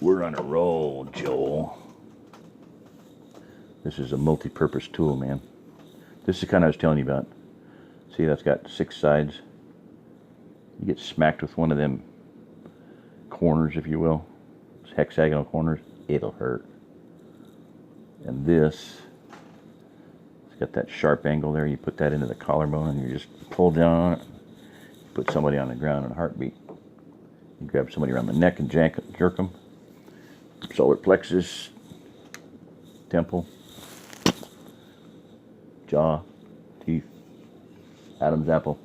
We're on a roll, Joel. This is a multi-purpose tool, man. This is the kind I was telling you about. See, that's got 6 sides. You get smacked with one of them corners, if you will. It's hexagonal corners. It'll hurt. And this, it's got that sharp angle there. You put that into the collarbone and you just pull down on it. Put somebody on the ground in a heartbeat. You grab somebody around the neck and jerk them. Solar plexus, temple, jaw, teeth, Adam's apple.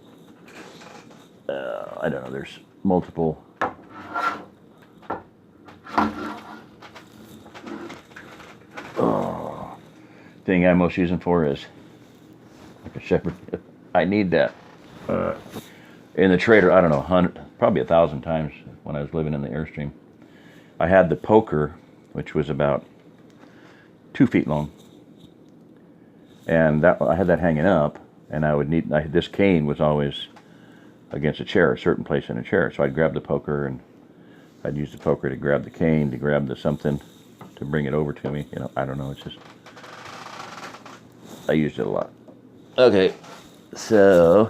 I don't know, there's multiple. Thing I'm most using for is like a shepherd. I need that. In the Trader, I don't know, probably 1,000 times when I was living in the Airstream. I had the poker, which was about 2 feet long, and I had that hanging up, and this cane was always against a chair, a certain place in a chair. So I'd grab the poker, and I'd use the poker to grab the cane, to grab the something, to bring it over to me. You know, I don't know. It's just I used it a lot. Okay, so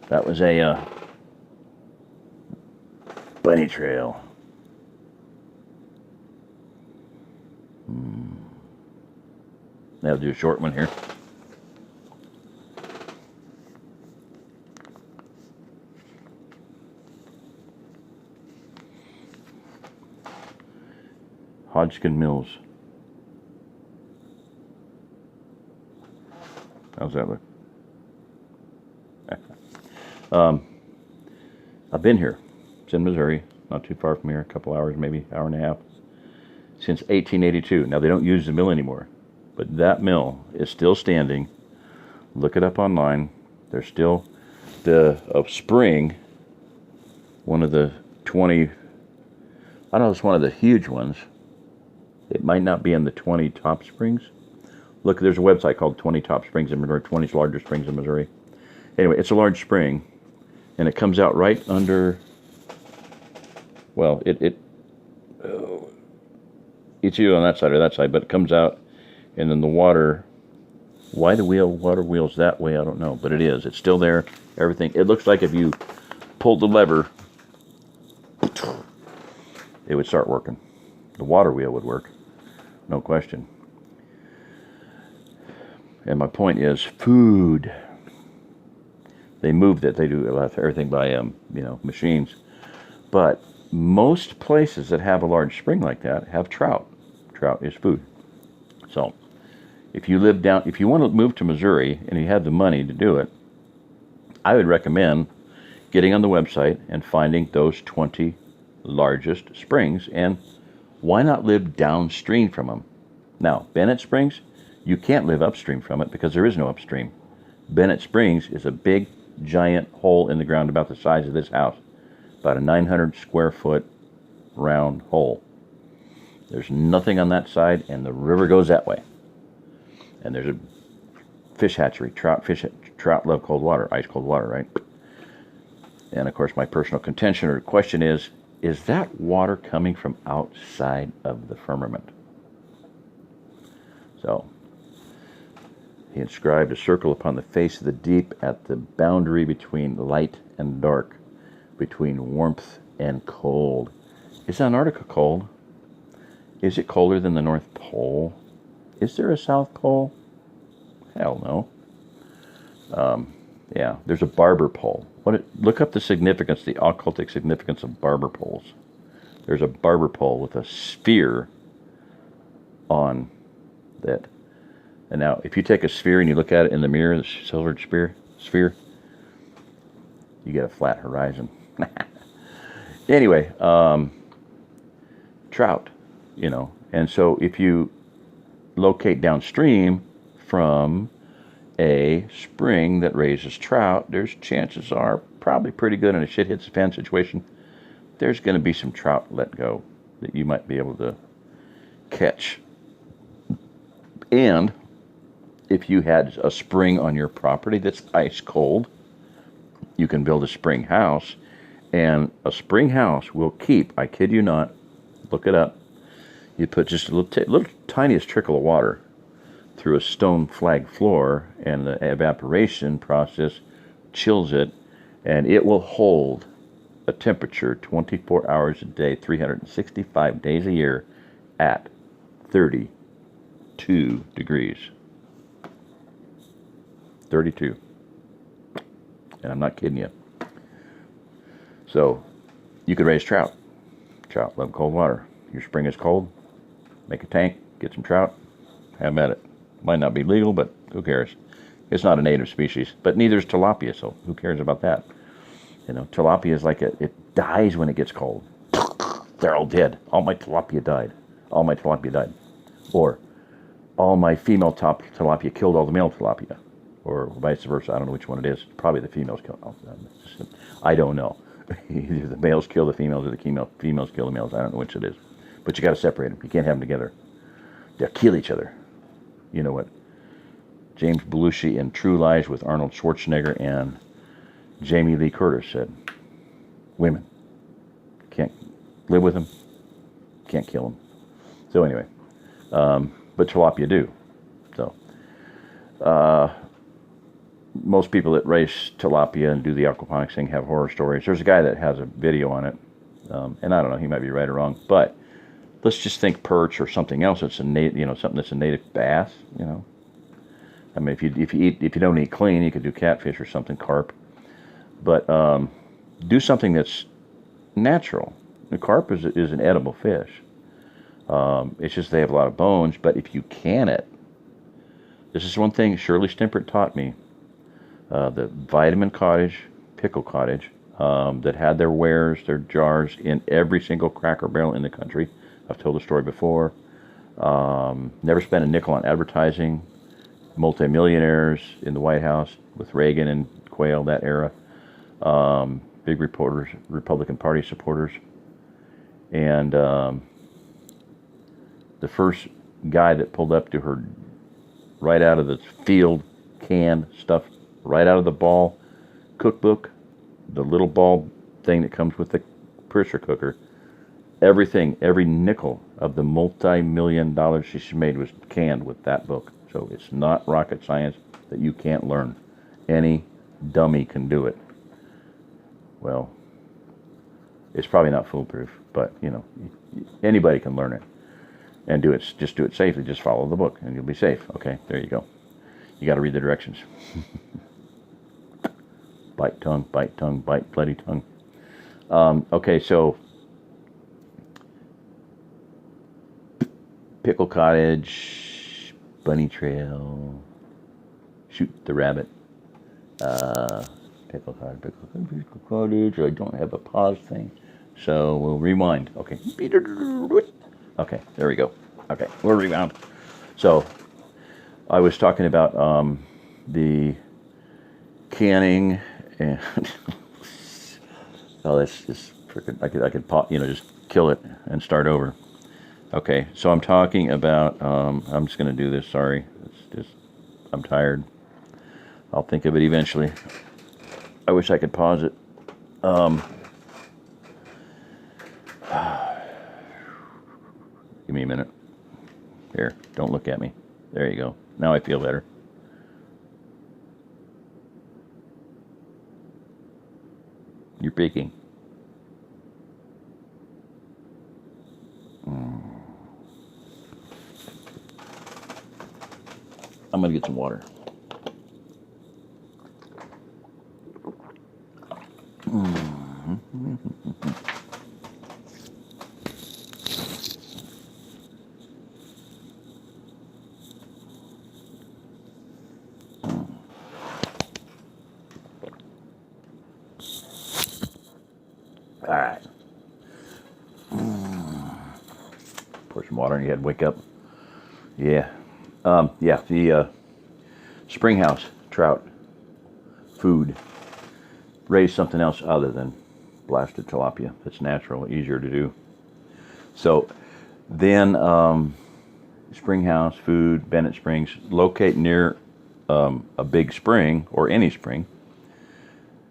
that was a bunny trail. I'll do a short one here. Hodgkin Mills. How's that look? I've been here. It's in Missouri, not too far from here, a couple hours, maybe hour and a half, since 1882. Now, they don't use the mill anymore, but that mill is still standing. Look it up online. There's still the spring, one of the 20, I don't know, it's one of the huge ones. It might not be in the 20 top springs. Look, there's a website called 20 Top Springs in Missouri, 20 largest springs in Missouri. Anyway, it's a large spring, and it comes out right under, well, it's either on that side or that side, but it comes out, and then the water, why the water wheel's that way, I don't know, but it is. It's still there, everything. It looks like if you pulled the lever, it would start working. The water wheel would work, no question. And my point is food. They moved it. They do everything by machines. But most places that have a large spring like that have trout. Trout is food. So if you want to move to Missouri and you have the money to do it, I would recommend getting on the website and finding those 20 largest springs. And why not live downstream from them? Now, Bennett Springs, you can't live upstream from it because there is no upstream. Bennett Springs is a big, giant hole in the ground about the size of this house. About a 900 square foot round hole. There's nothing on that side, and the river goes that way. And there's a fish hatchery. Trout love cold water, ice cold water, right? And of course, my personal contention or question is that water coming from outside of the firmament? So, he inscribed a circle upon the face of the deep at the boundary between light and dark, between warmth and cold. Is Antarctica cold? Is it colder than the North Pole? Is there a South Pole? Hell no. Yeah, there's a barber pole. Look up the significance, the occultic significance of barber poles. There's a barber pole with a sphere on that. And now, if you take a sphere and you look at it in the mirror, the silvered sphere, you get a flat horizon. Anyway, trout, and so if you locate downstream from a spring that raises trout, there's chances are probably pretty good in a shit hits the fan situation. There's going to be some trout let go that you might be able to catch. And if you had a spring on your property that's ice cold, you can build a spring house, and a spring house will keep, I kid you not, Look it up. You put just a little tiniest trickle of water through a stone flag floor, and the evaporation process chills it, and it will hold a temperature 24 hours a day, 365 days a year at 32 degrees. 32. And I'm not kidding you. So you could raise trout. Trout love cold water. Your spring is cold. Make a tank, get some trout, have at it. Might not be legal, but who cares? It's not a native species, but neither is tilapia, so who cares about that? You know, tilapia is like it dies when it gets cold. They're all dead. All my tilapia died. All my tilapia died. Or all my female tilapia killed all the male tilapia. Or vice versa. I don't know which one it is. Probably the females kill. I don't know. Either the males kill the females or the females kill the males. I don't know which it is. But you got to separate them. You can't have them together. They'll kill each other. You know what James Belushi in True Lies with Arnold Schwarzenegger and Jamie Lee Curtis said? Women. Can't live with them. Can't kill them. So anyway, but tilapia do. So most people that race tilapia and do the aquaponics thing have horror stories. There's a guy that has a video on it, and I don't know, he might be right or wrong, but let's just think perch or something else that's something that's a native bass. You know, I mean, if you don't eat clean, you could do catfish or something, carp, but do something that's natural. The carp is an edible fish. It's just they have a lot of bones, but if you can it, this is one thing Shirley Stimpert taught me. The Vitamin Cottage, Pickle Cottage, that had their wares, their jars in every single Cracker Barrel in the country. I've told the story before. Never spent a nickel on advertising. Multimillionaires in the White House with Reagan and Quayle, that era. Big reporters, Republican Party supporters. And the first guy that pulled up to her right out of the field, canned stuff, right out of the ball cookbook, the little ball thing that comes with the pressure cooker, everything, every nickel of the multi-million dollars she made was canned with that book. So it's not rocket science that you can't learn. Any dummy can do it. Well, it's probably not foolproof, but you know, anybody can learn it and do it. Just do it safely. Just follow the book, and you'll be safe. Okay, there you go. You got to read the directions. Bite tongue, bite bloody tongue. Okay, so Pickle Cottage, Bunny Trail, Shoot the Rabbit, Pickle Cottage. I don't have a pause thing, so we'll rewind. Okay. Okay, there we go. Okay, we'll rewound. So I was talking about the canning and oh, that's just freaking. I could pop, just kill it and start over. Okay, so I'm talking about. I'm just going to do this. Sorry, it's just I'm tired. I'll think of it eventually. I wish I could pause it. Give me a minute. Here, don't look at me. There you go. Now I feel better. You're peeking. I'm going to get some water. All right. Pour some water in your head, wake up. Yeah. The Springhouse trout food. Raise something else other than blasted tilapia. That's natural, easier to do. So then Springhouse food, Bennett Springs, locate near a big spring or any spring.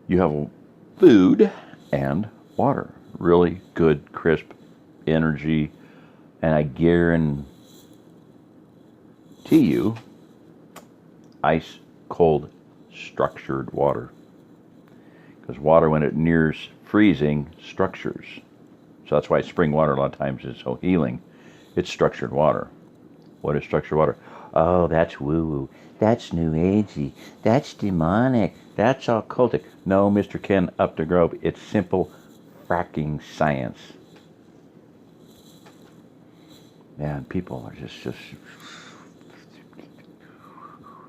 You have food and water. Really good, crisp, energy, and I guarantee you, ice cold structured water. Because water, when it nears freezing, structures. So that's why spring water a lot of times is so healing. It's structured water. What is structured water? Oh, that's woo-woo. That's new agey. That's demonic. That's occultic. No, Mr. Ken Updegrove, it's simple fracking science. Man, people are just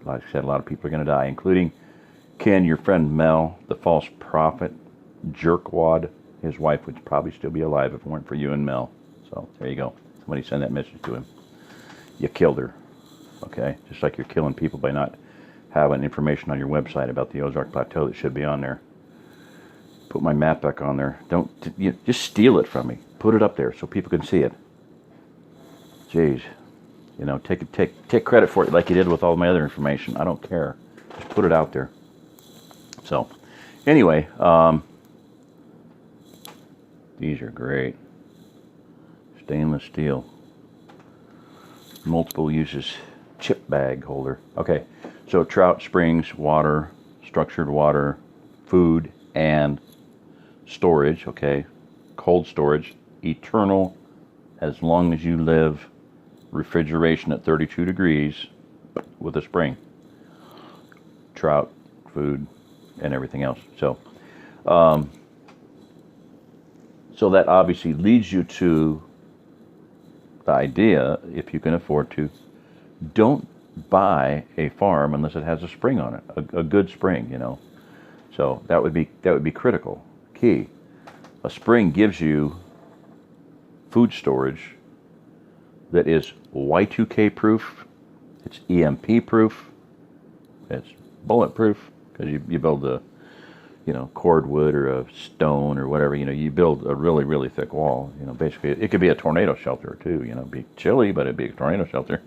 like I said, a lot of people are going to die, including Ken, your friend Mel, the false prophet, jerkwad. His wife would probably still be alive if it weren't for you and Mel. So there you go. Somebody send that message to him. You killed her. Okay? Just like you're killing people by not having information on your website about the Ozark Plateau that should be on there. Put my map back on there. Don't just steal it from me. Put it up there so people can see it. Jeez. You know, take credit for it like you did with all my other information. I don't care. Just put it out there. So, anyway, these are great. Stainless steel. Multiple uses. Chip bag holder. Okay, so trout springs, water, structured water, food, and storage. Okay, cold storage, eternal, as long as you live. Refrigeration at 32 degrees with a spring. Trout, food, and everything else. So that obviously leads you to the idea, if you can afford to, don't buy a farm unless it has a spring on it, a good spring, you know. So that would be critical, key. A spring gives you food storage that is Y2K proof, it's EMP proof, it's bulletproof, because you build a, you know, cordwood or a stone or whatever, you know, you build a really, really thick wall. You know, basically it could be a tornado shelter too, you know, it'd be chilly, but it'd be a tornado shelter.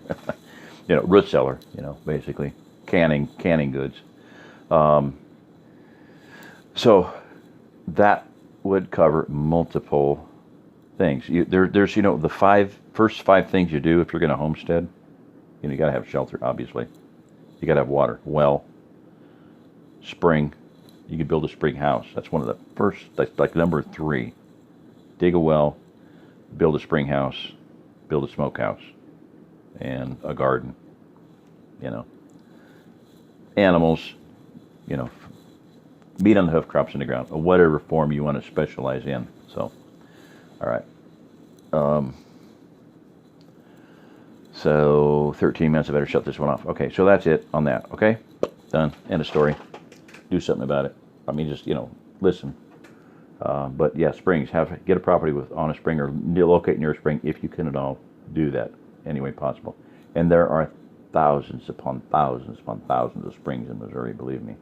You know, root cellar, you know, basically canning goods. So that would cover multiple things. There's, you know, the first five things you do if you're going to homestead. You know, you got to have shelter, obviously. You got to have water, well, spring. You can build a spring house. That's one of the first. That's like number 3. Dig a well, build a spring house, build a smokehouse, and a garden. You know, animals. You know, meat on the hoof, crops in the ground, or whatever form you want to specialize in. So, all right. So 13 minutes, I better shut this one off. Okay, so that's it on that. Okay, done. End of story. Do something about it. I mean, just, you know, listen. But yeah, springs. Get a property on a spring, or locate near a spring if you can at all. Do that any way possible. And there are thousands upon thousands upon thousands of springs in Missouri, believe me.